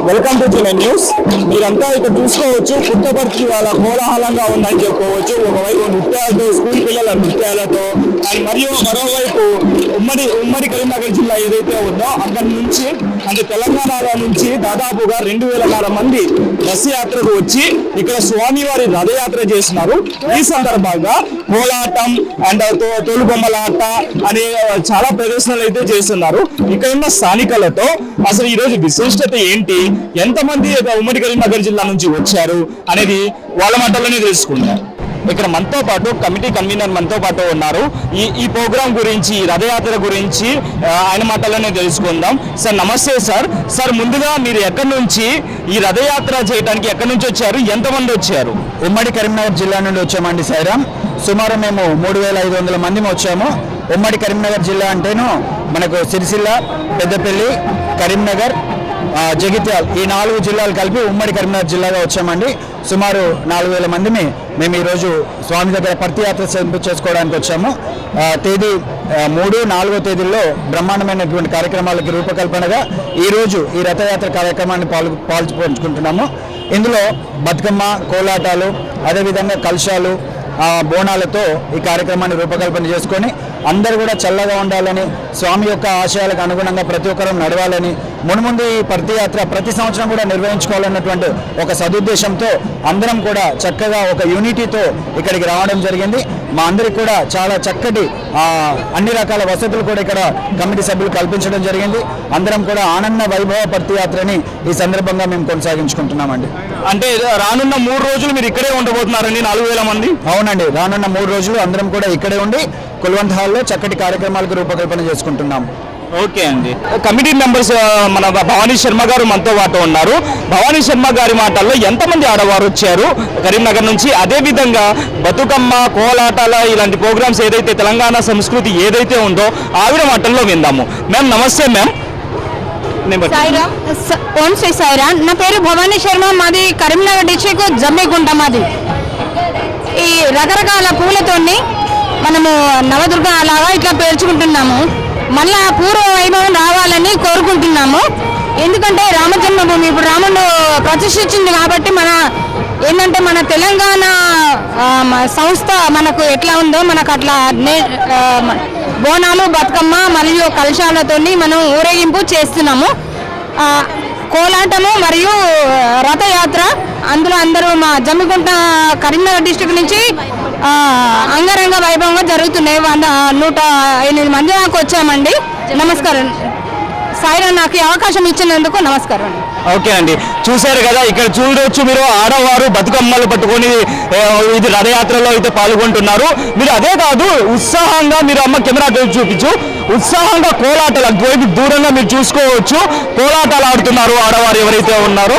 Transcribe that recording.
Welcome to జినెన్ news. మీరంతా ఇక్కడ చూసుకోవచ్చు, పుట్టపర్తి వాళ్ళ కోలాహలంగా ఉందని చెప్పుకోవచ్చు. ఒకవైపు నృత్యాలతో, స్కూల్ పిల్లల నృత్యాలతో, అండ్ మరియు మరోవైపు ఉమ్మడి కరీంనగర్ జిల్లా ఏదైతే ఉందో అక్కడి నుంచి అంటే తెలంగాణలో నుంచి దాదాపుగా 2000 మంది బస్సు యాత్రకు వచ్చి ఇక్కడ స్వామివారి రథయాత్ర చేస్తున్నారు. ఈ సందర్భంగా కోలాటం అండ్ తోలుబొమ్మలాట అనే చాలా ప్రదర్శనలు అయితే చేస్తున్నారు. ఇక్కడ ఉన్న స్థానికులతో అసలు ఈ రోజు విశిష్టత ఏంటి, ఎంతమంది ఉమ్మడి కరీంనగర్ జిల్లా నుంచి వచ్చారు అనేది వాళ్ళ మాటల్లోనే తెలుసుకుంటారు. ఇక్కడ మనతో పాటు కమిటీ కన్వీనర్ మనతో పాటు ఉన్నారు. ఈ ప్రోగ్రాం గురించి, రథయాత్ర గురించి ఆయన మాటల్లోనే తెలుసుకుందాం. సార్ నమస్తే సార్. సార్ ముందుగా మీరు ఎక్కడి నుంచి ఈ రథయాత్ర చేయడానికి ఎక్కడి నుంచి వచ్చారు, ఎంతమంది వచ్చారు? ఉమ్మడి కరీంనగర్ జిల్లా నుండి వచ్చామండి సాయిరామ్. సుమారు మేము 3500 మంది వచ్చాము. ఉమ్మడి కరీంనగర్ జిల్లా అంటేను మనకు సిరిసిల్ల, పెద్దపల్లి, కరీంనగర్, జగిత్యాల ఈ 4 జిల్లాలు కలిపి ఉమ్మడి కరీంనగర్ జిల్లాగా వచ్చామండి. సుమారు 4000 మందిని మేము ఈరోజు స్వామి దగ్గర పర్తియాత్ర చేసుకోవడానికి వచ్చాము. తేదీ 3, 4వ తేదీల్లో బ్రహ్మాండమైనటువంటి కార్యక్రమాలకి రూపకల్పనగా ఈరోజు ఈ రథయాత్ర కార్యక్రమాన్ని పాల్పంచుకుంటున్నాము. ఇందులో బతుకమ్మ, కోలాటాలు, అదేవిధంగా కలశాలు, బోనాలతో ఈ కార్యక్రమాన్ని రూపకల్పన చేసుకొని అందరూ కూడా చల్లగా ఉండాలని, స్వామి యొక్క ఆశయాలకు అనుగుణంగా ప్రతి ఒక్కరూ నడవాలని, మున్ముందు ఈ పర్తియాత్ర ప్రతి సంవత్సరం కూడా నిర్వహించుకోవాలన్నటువంటి ఒక సదుద్దేశంతో అందరం కూడా చక్కగా ఒక యూనిటీతో ఇక్కడికి రావడం జరిగింది. మా అందరికి కూడా చాలా చక్కటి అన్ని రకాల వసతులు కూడా ఇక్కడ కమిటీ సభ్యులు కల్పించడం జరిగింది. అందరం కూడా ఆనంద వైభవ పర్తియాత్రని ఈ సందర్భంగా మేము కొనసాగించుకుంటున్నామండి. అంటే రానున్న 3 రోజులు మీరు ఇక్కడే ఉండబోతున్నారండి, 4000 మంది? అవునండి, రానున్న 3 రోజులు అందరం కూడా ఇక్కడే ఉండి కుల్వంత్ హాల్లో చక్కటి కార్యక్రమాలకు రూపకల్పన చేసుకుంటున్నాం. ఓకే అండి. కమిటీ మెంబర్స్ మన భవానీ శర్మ గారు మనతో పాటు ఉన్నారు. భవానీ శర్మ గారి మాటల్లో ఎంతమంది ఆడవారు వచ్చారు కరీంనగర్ నుంచి, అదేవిధంగా బతుకమ్మ, కోలాటాల ఇలాంటి ప్రోగ్రామ్స్ ఏదైతే తెలంగాణ సంస్కృతి ఏదైతే ఉందో ఆవిడ మాటల్లో విందాము. మ్యామ్ నమస్తే. మ్యామ్ ఓం శ్రీ సాయిరామ్. నా పేరు భవానీ శర్మ, మాది కరీంనగర్ డిస్ట్రిక్ట్ జమ్మిగుంట. మాది ఈ రకరకాల పూలతోని మనము నవదుర్గ అలాగా ఇట్లా పేర్చుకుంటున్నాము. మళ్ళా పూర్వ వైభవం రావాలని కోరుకుంటున్నాము. ఎందుకంటే రామజన్మభూమి ఇప్పుడు రాముడు ప్రతిష్ఠించింది కాబట్టి ఏంటంటే మన తెలంగాణ సంస్థ మనకు ఎట్లా ఉందో మనకు అట్లా బోనాలు, బతుకమ్మ మరియు కలశాలతో మనం ఊరేగింపు చేస్తున్నాము. కోలాటము మరియు రథయాత్ర అందులో అందరూ మా జమ్మిగుంట కరీంనగర్ డిస్ట్రిక్ట్ నుంచి అంగరంగ వైభవంగా జరుగుతున్నాయి. 108 మంది దాకా వచ్చామండి. నమస్కారం సాయిరా, నాకు అవకాశం ఇచ్చినందుకు నమస్కారం. ఓకే అండి, చూశారు కదా, ఇక్కడ చూడవచ్చు మీరు ఆడవారు బతుకమ్మలు పట్టుకొని ఇది రథయాత్రలో అయితే పాల్గొంటున్నారు. మీరు అదే కాదు ఉత్సాహంగా, మీరు అమ్మ కెమెరా చూపించు, ఉత్సాహంగా కోలాటాలు అటువైపు దూరంగా మీరు చూసుకోవచ్చు, కోలాటాలు ఆడుతున్నారు ఆడవారు ఎవరైతే ఉన్నారో.